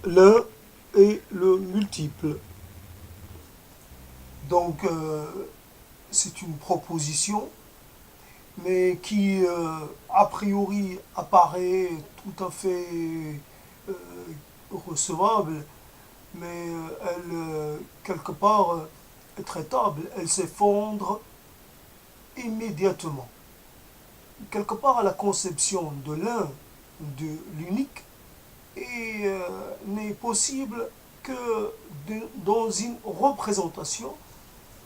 l'un et le multiple. Donc, c'est une proposition, mais qui, a priori, apparaît tout à fait euh, recevable, mais elle, quelque part, est traitable. Elle s'effondre immédiatement. Quelque part, la conception de l'un, de l'unique, n'est possible que dans une représentation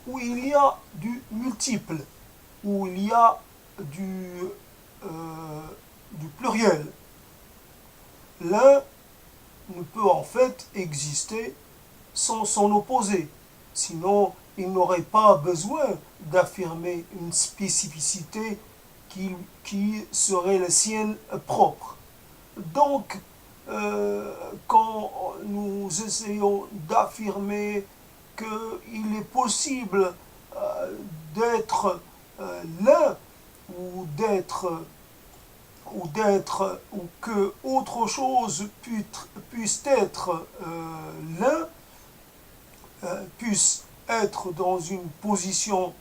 où il y a du multiple, où il y a du, euh, du pluriel. L'un ne peut en fait exister sans son opposé. Sinon, il n'aurait pas besoin d'affirmer une spécificité qui serait la sienne propre. Donc, quand nous essayons d'affirmer qu'il est possible d'être l'un ou ou que autre chose puisse être l'un, puisse être dans une position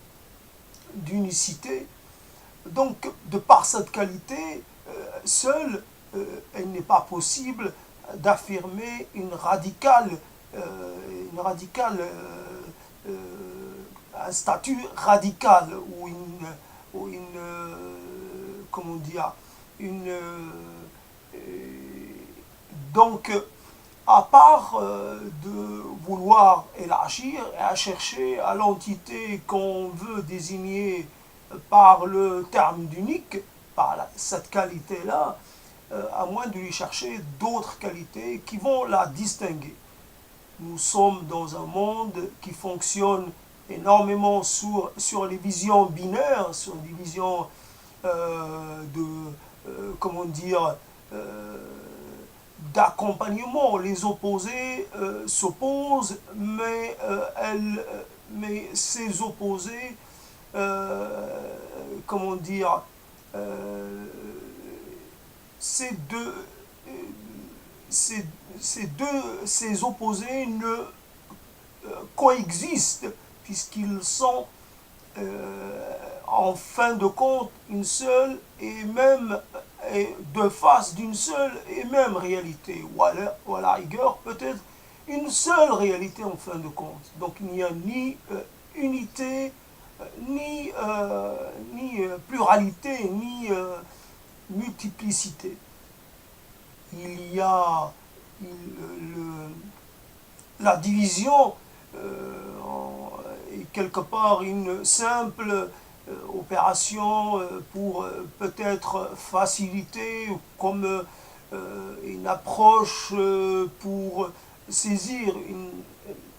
d'unicité. Donc, de par cette qualité, seule, il n'est pas possible d'affirmer une radicale un statut radical ou une comment dire, une donc à part de vouloir élargir et à chercher à l'entité qu'on veut désigner par le terme d'unique, par cette qualité-là, à moins de lui chercher d'autres qualités qui vont la distinguer. Nous sommes dans un monde qui fonctionne énormément sur les visions binaires, sur des visions de, comment dire, euh, d'accompagnement. Les opposés s'opposent, mais ces opposés, comment dire, euh, ces deux, ces, ces opposés ne coexistent puisqu'ils sont en fin de compte une seule et même de face d'une seule et même réalité, ou à la rigueur peut-être une seule réalité en fin de compte. Donc il n'y a ni unité, ni pluralité, ni multiplicité. Il y a la division est quelque part une simple opération pour peut-être faciliter comme une approche pour saisir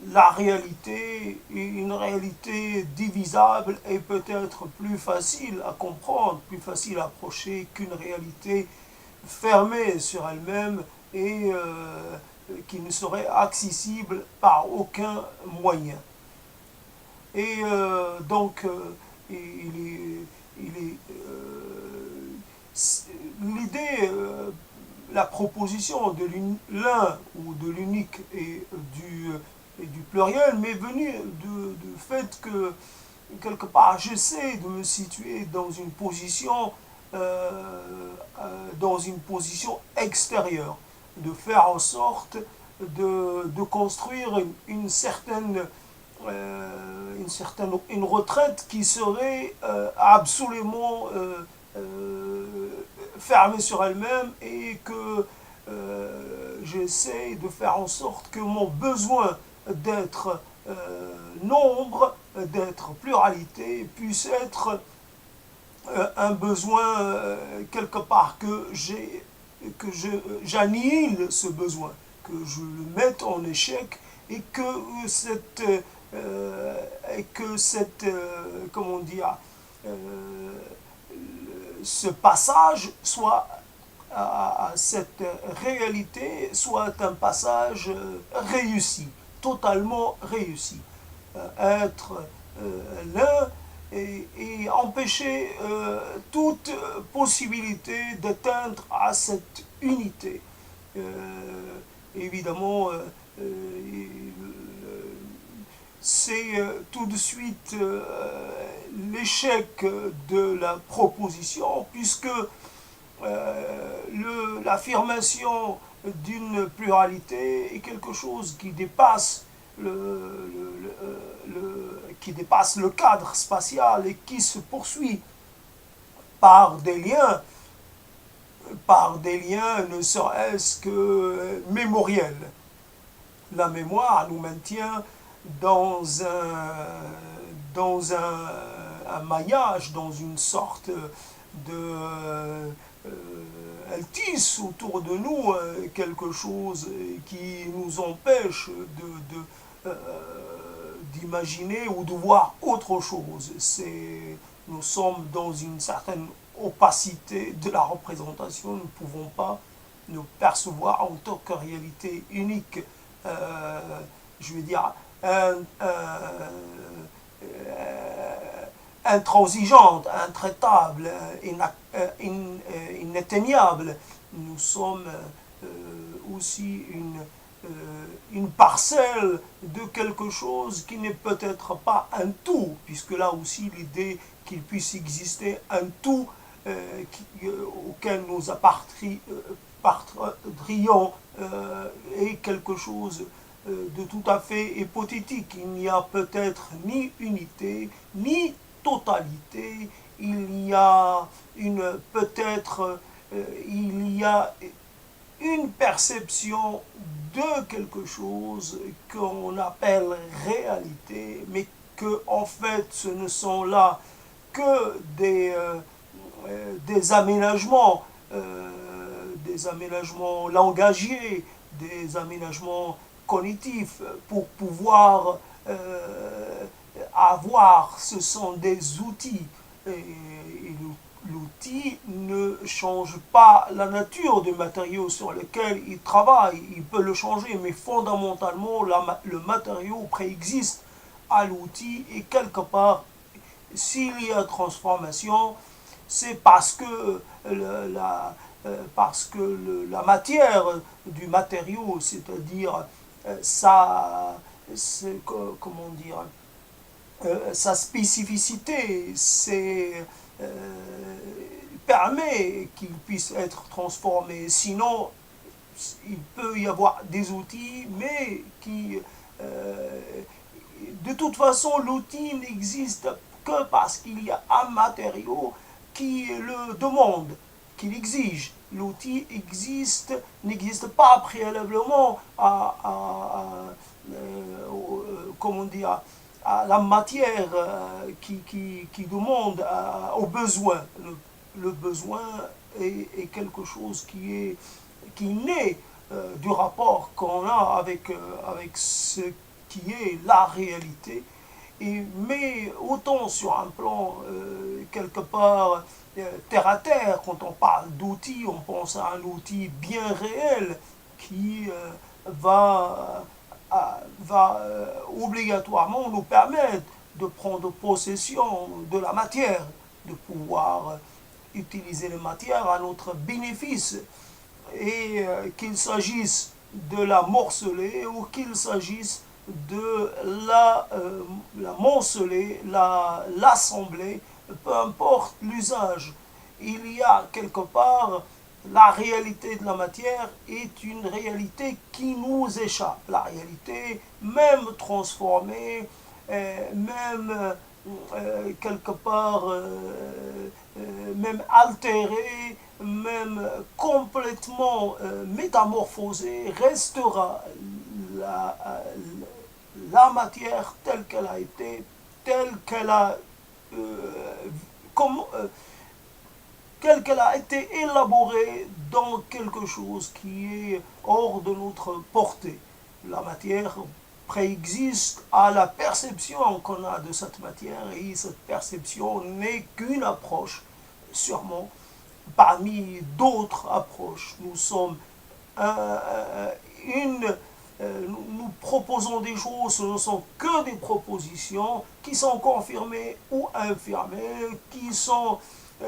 la réalité, une réalité divisable et peut-être plus facile à comprendre, plus facile à approcher qu'une réalité fermée sur elle-même et qui ne serait accessible par aucun moyen. Et donc, il est, l'idée, la proposition de l'un ou de l'unique et du pluriel m'est venue du fait que, quelque part, j'essaie de me situer dans une position extérieure, de faire en sorte de construire une retraite qui serait absolument fermée sur elle-même et que j'essaie de faire en sorte que mon besoin d'être nombre, d'être pluralité, puisse être un besoin quelque part j'annihile ce besoin, que je le mette en échec et que comment dire, euh, ce passage soit à cette réalité soit un passage réussi, totalement réussi. Être l'un et empêcher toute possibilité d'atteindre à cette unité. évidemment, c'est tout de suite l'échec de la proposition, puisque l'affirmation d'une pluralité est quelque chose qui dépasse qui dépasse le cadre spatial et qui se poursuit par des liens ne serait-ce que mémoriels. La mémoire nous maintient dans un maillage, dans une sorte de... elle tisse autour de nous quelque chose qui nous empêche d'imaginer ou de voir autre chose. Nous sommes dans une certaine opacité de la représentation, nous ne pouvons pas nous percevoir en tant que réalité unique, je veux dire, intransigeante, intraitable, inatteignable. Nous sommes aussi une parcelle de quelque chose qui n'est peut-être pas un tout, puisque là aussi l'idée qu'il puisse exister un tout auquel nous appartrions est quelque chose de tout à fait hypothétique. Il n'y a peut-être ni unité, ni totalité, il y a peut-être il y a une perception de quelque chose qu'on appelle réalité, mais que en fait ce ne sont là que des aménagements langagiers, des aménagements cognitifs pour pouvoir avoir, ce sont des outils. Et l'outil ne change pas la nature du matériau sur lequel il travaille. Il peut le changer, mais fondamentalement, le matériau préexiste à l'outil et quelque part, s'il y a transformation, c'est parce que la matière du matériau, c'est-à-dire comment dire, sa spécificité, permet qu'il puisse être transformé. Sinon, il peut y avoir des outils, mais de toute façon, l'outil n'existe que parce qu'il y a un matériau qui le demande, qui l'exige. L'outil n'existe pas préalablement comment dire, à la matière qui demande au besoin. Le besoin est quelque chose qui naît du rapport qu'on a avec ce qui est la réalité. Mais autant sur un plan quelque part terre à terre, quand on parle d'outils, on pense à un outil bien réel qui va obligatoirement nous permettre de prendre possession de la matière, de pouvoir utiliser les matières à notre bénéfice, et qu'il s'agisse de la morceler ou qu'il s'agisse de la monceler, l'assembler, peu importe l'usage. Il y a quelque part la réalité de la matière est une réalité qui nous échappe. La réalité, même transformée, même quelque part, même altérée, même complètement métamorphosée, restera la matière telle qu'elle a été, telle qu'elle a comme, telle qu'elle a été élaborée dans quelque chose qui est hors de notre portée. La matière préexiste à la perception qu'on a de cette matière, et cette perception n'est qu'une approche, sûrement, parmi d'autres approches. Nous sommes nous proposons des choses, ce ne sont que des propositions qui sont confirmées ou infirmées, qui sont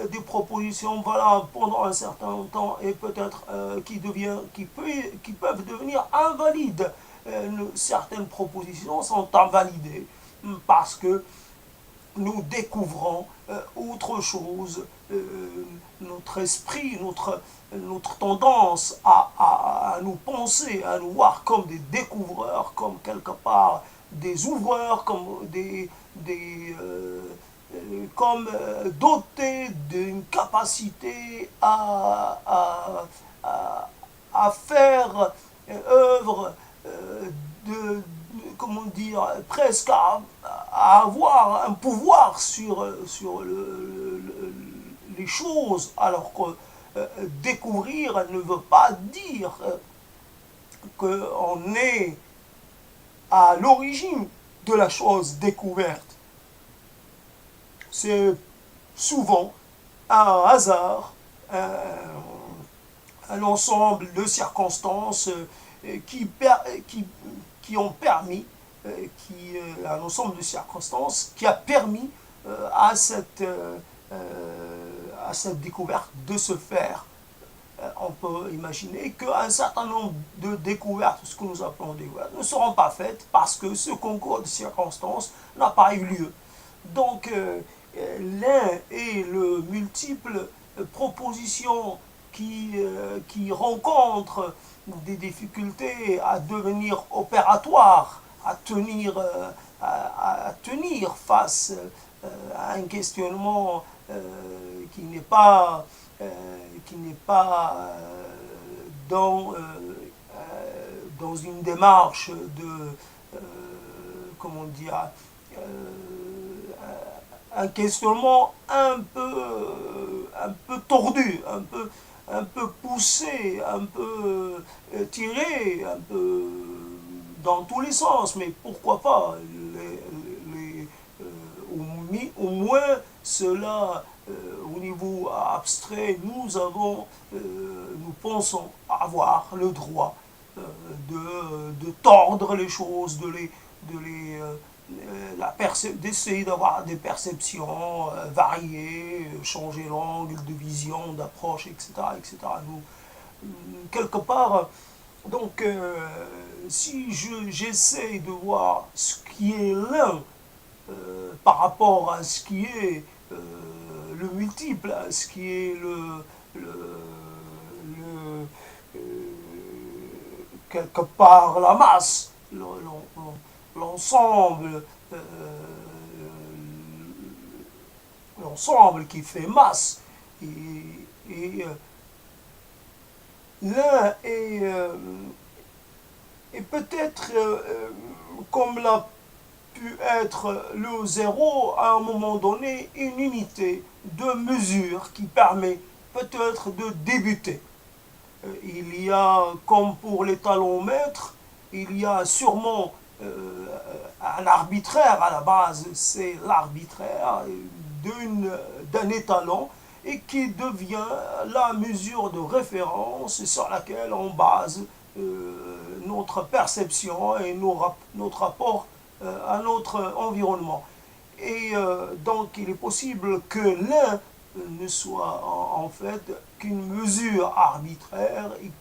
des propositions valables pendant un certain temps et peut-être qui peuvent devenir invalides. Certaines propositions sont invalidées parce que nous découvrons autre chose, notre esprit, notre tendance à nous penser, à nous voir comme des découvreurs, comme quelque part des ouvreurs, comme dotés d'une capacité à faire œuvre de, comment dire, presque à avoir un pouvoir sur les choses, alors que découvrir ne veut pas dire qu'on est à l'origine de la chose découverte. C'est souvent un hasard, un ensemble de circonstances qui ont permis, un ensemble de circonstances qui a permis à cette découverte de se faire. On peut imaginer qu'un certain nombre de découvertes, ce que nous appelons découvertes, ne seront pas faites parce que ce concours de circonstances n'a pas eu lieu. Donc, l'un et le multiple propositions qui rencontrent des difficultés à devenir opératoires, à tenir face à un questionnement qui n'est pas, dans une démarche comment dire, un questionnement un peu tordu, un peu poussé, un peu tiré, un peu dans tous les sens, mais pourquoi pas au moins cela au niveau abstrait, nous pensons avoir le droit de tordre les choses, d'essayer d'avoir des perceptions variées, changer l'angle de vision, d'approche, etc. etc. Quelque part, donc, si j'essaie de voir ce qui est l'un par rapport à ce qui est le multiple, à ce qui est euh, quelque part la masse, l'ensemble, l'ensemble qui fait masse. Et l'un est peut-être comme l'a pu être le zéro à un moment donné, une unité de mesure qui permet peut-être de débuter. Il y a, comme pour les talomètres, il y a sûrement un arbitraire à la base, c'est l'arbitraire d'un étalon et qui devient la mesure de référence sur laquelle on base notre perception et notre rapport à notre environnement. Et donc il est possible que l'un ne soit en fait qu'une mesure arbitraire et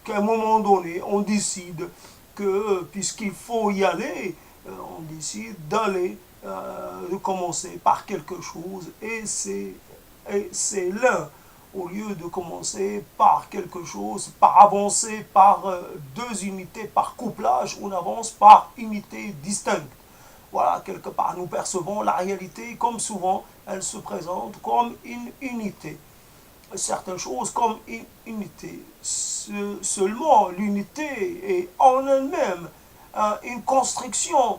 qu'à un moment donné on décide que puisqu'il faut y aller, on décide d'aller, de commencer par quelque chose et c'est l'un au lieu de commencer par quelque chose, par avancer par deux unités, par couplage, on avance par unités distinctes. Voilà, quelque part, nous percevons la réalité comme souvent elle se présente comme une unité. Certaines choses comme une unité. Seulement, l'unité est en elle-même une construction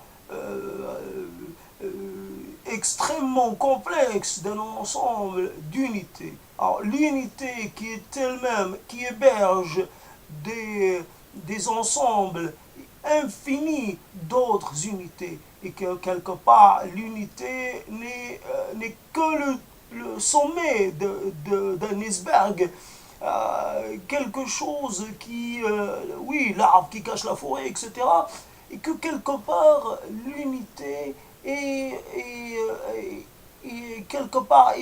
extrêmement complexe d'un ensemble d'unités. Alors, l'unité qui est elle-même, qui héberge des ensembles infinis d'autres unités, et que quelque part, l'unité n'est que le sommet d'un iceberg, quelque chose oui, l'arbre qui cache la forêt, etc. Et que quelque part, l'unité est quelque part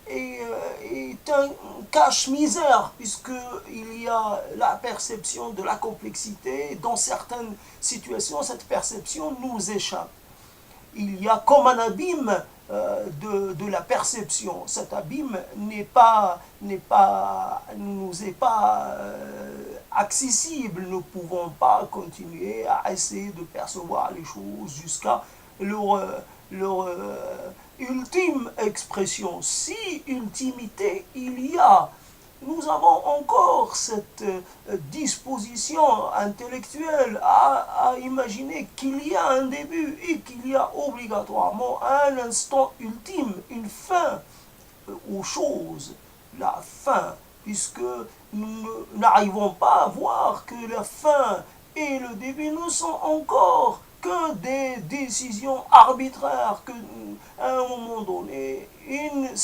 est un cache-misère, puisqu'il y a la perception de la complexité. Dans certaines situations, cette perception nous échappe. Il y a comme un abîme de la perception. Cet abîme nous est pas accessible. Nous ne pouvons pas continuer à essayer de percevoir les choses jusqu'à leur, leur ultime expression. Si ultimité il y a, nous avons encore cette disposition intellectuelle à imaginer qu'il y a un début et qu'il y a obligatoirement un instant ultime, une fin aux choses, la fin, puisque nous n'arrivons pas à voir que la fin et le début ne sont encore que des décisions arbitraires, que à un moment donné, un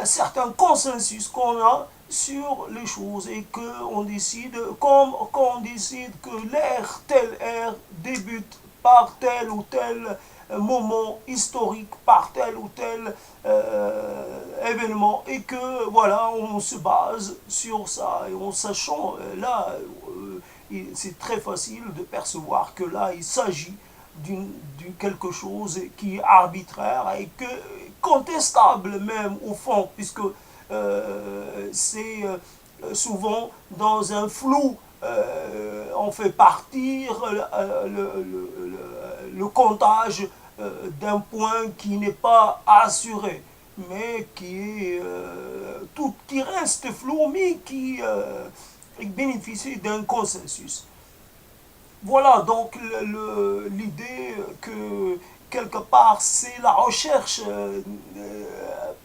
certain consensus qu'on a sur les choses et qu'on décide, comme qu'on décide que telle ère débute par tel ou tel moment historique, par tel ou tel événement, et que voilà, on se base sur ça, et en sachant là, c'est très facile de percevoir que là, il s'agit d'une quelque chose qui est arbitraire et que contestable même au fond, puisque c'est souvent dans un flou, on fait partir le comptage d'un point qui n'est pas assuré, mais qui reste flou, mais qui bénéficie d'un consensus. Voilà donc l'idée que quelque part c'est la recherche,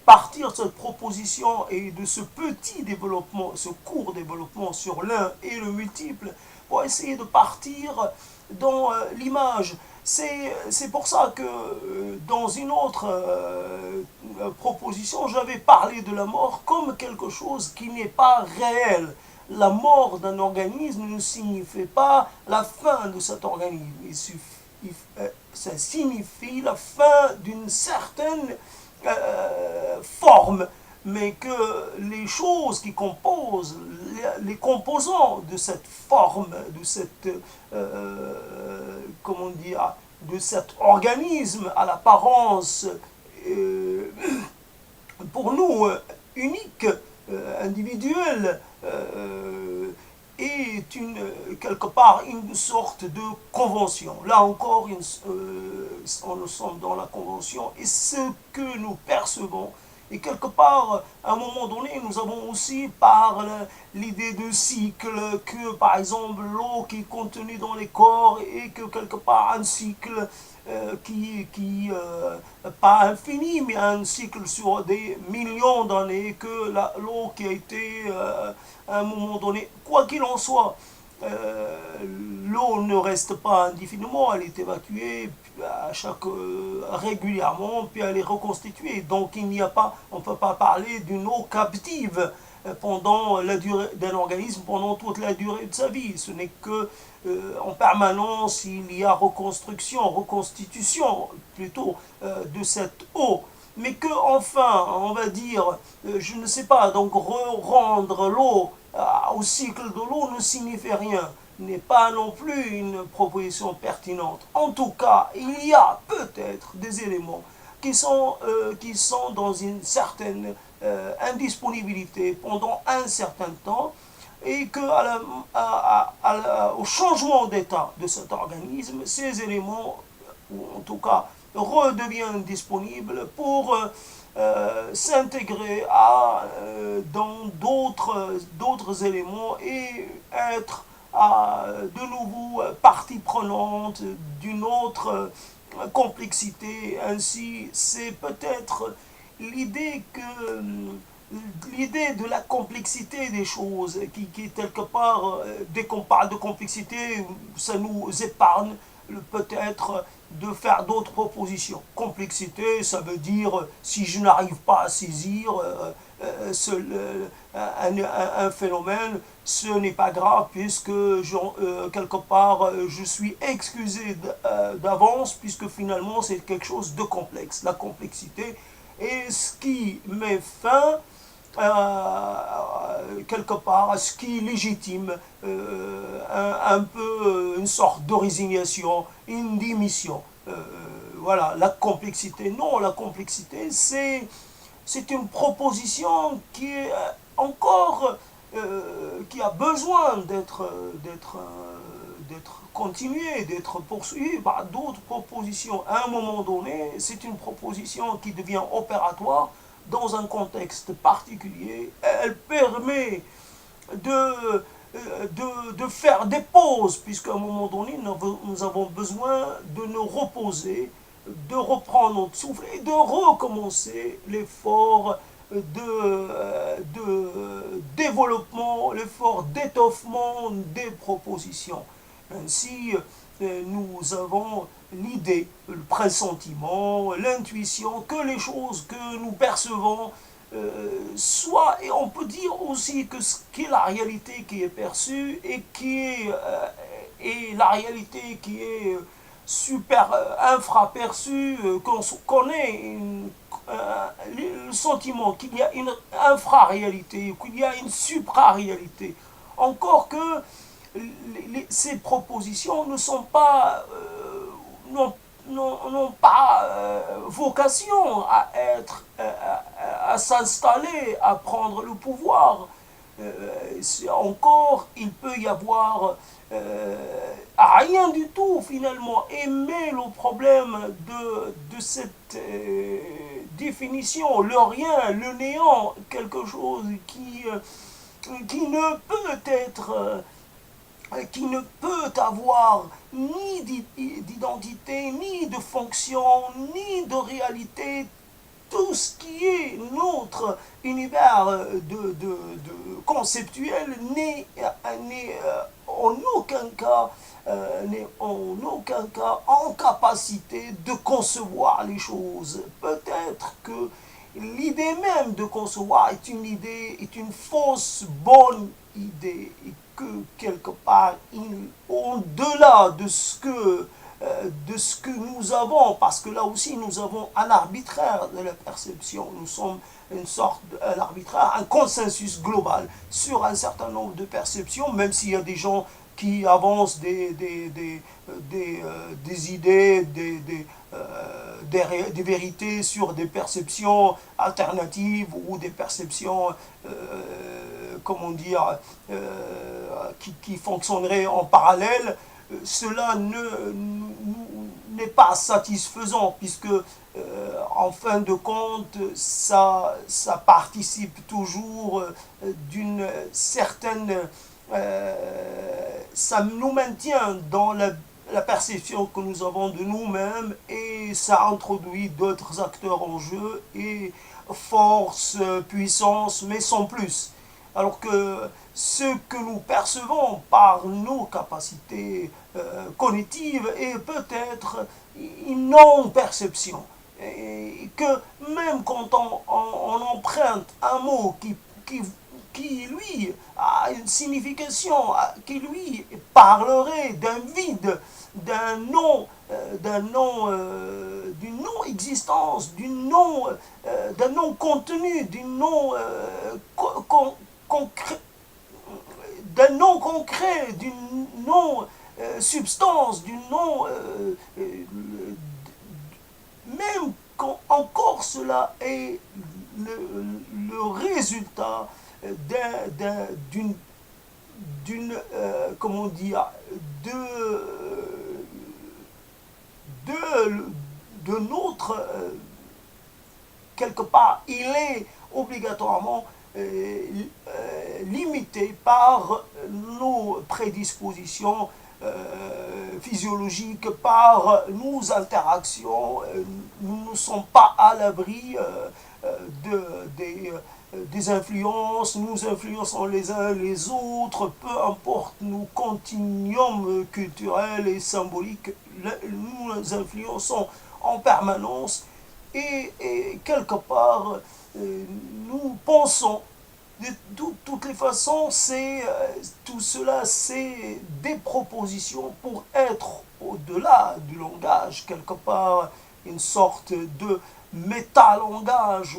partir de cette proposition et de ce petit développement, ce court développement sur l'un et le multiple, pour essayer de partir dans l'image. C'est pour ça que dans une autre proposition, j'avais parlé de la mort comme quelque chose qui n'est pas réel. La mort d'un organisme ne signifie pas la fin de cet organisme. Ça signifie la fin d'une certaine forme, mais que les choses qui composent, les composants de cette forme, de cette, comment dire, de cet organisme à l'apparence, pour nous, unique, individuelle, est quelque part une sorte de convention. Là encore, nous sommes dans la convention et ce que nous percevons. Et quelque part, à un moment donné, nous avons aussi par l'idée de cycle, que par exemple l'eau qui est contenue dans les corps et que quelque part un cycle pas infini, mais un cycle sur des millions d'années, que l'eau qui a été à un moment donné, quoi qu'il en soit, l'eau ne reste pas indéfiniment, elle est évacuée régulièrement, puis elle est reconstituée. Donc on ne peut pas parler d'une eau captive pendant la durée d'un organisme, pendant toute la durée de sa vie. Ce n'est que en permanence, il y a reconstitution plutôt de cette eau. Mais que enfin, on va dire, je ne sais pas, donc rendre l'eau au cycle de l'eau ne signifie rien, n'est pas non plus une proposition pertinente. En tout cas, il y a peut-être des éléments qui sont dans une certaine indisponibilité pendant un certain temps, et que au changement d'état de cet organisme, ces éléments, ou en tout cas, redeviennent disponibles pour s'intégrer dans d'autres éléments et être de nouveau partie prenante d'une autre complexité. Ainsi, c'est peut-être l'idée de la complexité des choses, qui quelque part, dès qu'on parle de complexité, ça nous épargne peut-être de faire d'autres propositions. Complexité, ça veut dire si je n'arrive pas à saisir un phénomène, ce n'est pas grave puisque quelque part je suis excusé d'avance puisque finalement c'est quelque chose de complexe. La complexité est ce qui met fin quelque part à ce qui légitime un peu une sorte de résignation, une démission. Voilà, la complexité. Non, la complexité, c'est une proposition qui est encore, qui a besoin d'être continuée, d'être poursuivie par d'autres propositions. À un moment donné, c'est une proposition qui devient opératoire dans un contexte particulier. Elle permet de faire des pauses, puisqu'à un moment donné, nous avons besoin de nous reposer, de reprendre notre souffle et de recommencer l'effort de développement, l'effort d'étoffement des propositions. Ainsi, nous avons l'idée, le pressentiment, l'intuition que les choses que nous percevons soit, et on peut dire aussi que ce qui est la réalité qui est perçue et la réalité qui est super infraperçue, qu'on connaît le sentiment qu'il y a une infra-réalité, qu'il y a une supra-réalité. Encore que ces propositions ne sont pas, n'ont pas vocation à être, à s'installer, à prendre le pouvoir. Encore, il peut y avoir rien du tout finalement. Mais le problème de cette définition, le rien, le néant, quelque chose qui ne peut être qui ne peut avoir ni d'identité, ni de fonction, ni de réalité. Tout ce qui est notre univers conceptuel n'est n'est en aucun cas en capacité de concevoir les choses. Peut-être que l'idée même de concevoir est une idée, est une fausse bonne idée, et que quelque part, au-delà de ce que nous avons, parce que là aussi nous avons un arbitraire de la perception, nous sommes une sorte d'arbitraire, un consensus global sur un certain nombre de perceptions, même s'il y a des gens qui avancent des idées, des vérités sur des perceptions alternatives ou des perceptions, comment dire, qui fonctionneraient en parallèle. Cela n'est pas satisfaisant puisque en fin de compte ça participe toujours d'une certaine ça nous maintient dans la perception que nous avons de nous-mêmes et ça introduit d'autres acteurs en jeu et force, puissance, mais sans plus. Alors que ce que nous percevons par nos capacités cognitives est peut-être une non-perception. Et que même quand on emprunte un mot qui lui a une signification, qui lui parlerait d'un vide, d'une non-existence, d'un non-contenu, d'un non-concret, d'une non-substance, d'une non... même quand encore cela est le résultat comment dire, de notre, quelque part, il est obligatoirement limité par nos prédispositions physiologiques, par nos interactions. Nous ne sommes pas à l'abri des influences, nous influençons les uns les autres, peu importe nos continuums culturels et symboliques, nous influençons en permanence et quelque part, nous pensons de toutes les façons, tout cela, c'est des propositions pour être au-delà du langage, quelque part, une sorte de méta-langage,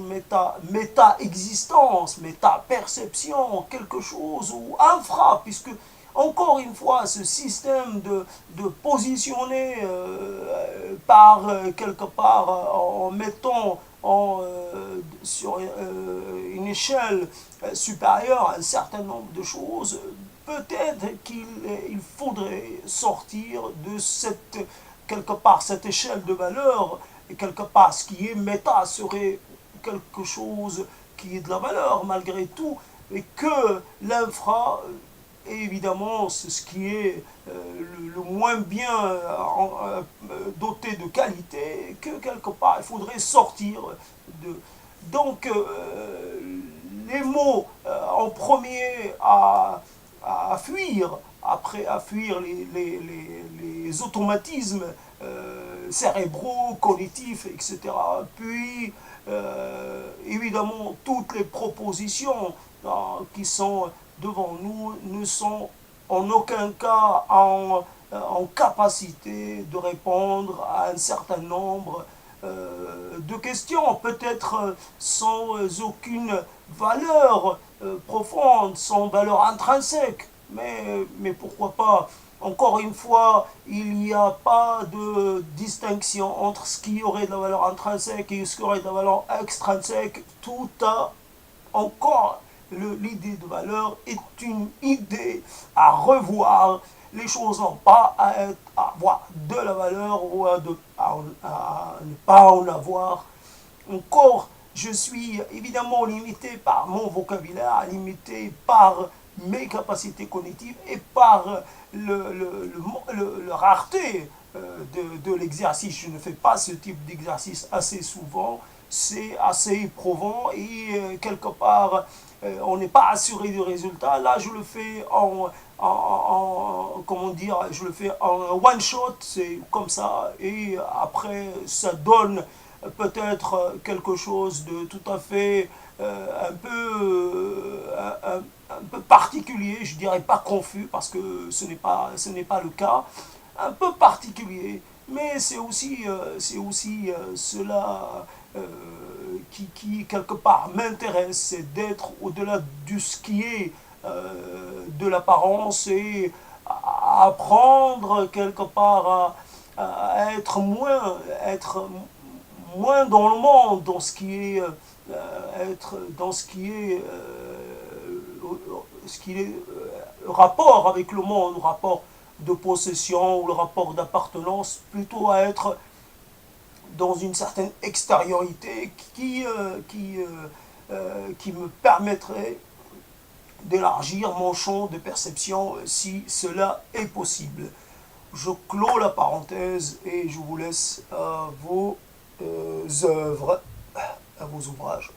méta-existence, méta-perception, quelque chose, ou infra, puisque, encore une fois, ce système de positionner quelque part, en mettant sur une échelle supérieure à un certain nombre de choses, peut-être qu'il faudrait sortir de quelque part, cette échelle de valeur, et quelque part, ce qui est méta serait quelque chose qui est de la valeur malgré tout, et que l'infra, évidemment, c'est ce qui est le moins bien doté de qualité, que quelque part, il faudrait sortir de... Donc, les mots en premier à fuir, après à fuir les automatismes cérébraux, cognitifs, etc. Puis, évidemment, toutes les propositions qui sont devant nous ne sont en aucun cas en capacité de répondre à un certain nombre de questions, peut-être sans aucune valeur profonde, sans valeur intrinsèque, mais pourquoi pas. Encore une fois, il n'y a pas de distinction entre ce qui aurait de la valeur intrinsèque et ce qui aurait de la valeur extrinsèque. Tout a encore, l'idée de valeur est une idée à revoir. Les choses n'ont pas à avoir de la valeur ou à ne pas en avoir. Encore, je suis évidemment limité par mon vocabulaire, limité par mes capacités cognitives et par le rareté de l'exercice. Je ne fais pas ce type d'exercice assez souvent. C'est assez éprouvant et quelque part, on n'est pas assuré du résultat. Là, je le fais comment dire, je le fais en one shot, c'est comme ça. Et après, ça donne peut-être quelque chose de tout à fait un peu particulier, je dirais pas confus parce que ce n'est pas le cas, un peu particulier, mais c'est aussi cela qui quelque part m'intéresse, c'est d'être au-delà de ce qui est de l'apparence et à apprendre quelque part à être moins dans le monde, dans ce qui est être dans ce qui est rapport avec le monde, le rapport de possession ou le rapport d'appartenance, plutôt à être dans une certaine extériorité qui me permettrait d'élargir mon champ de perception si cela est possible. Je clôt la parenthèse et je vous laisse à vos œuvres, à vos ouvrages.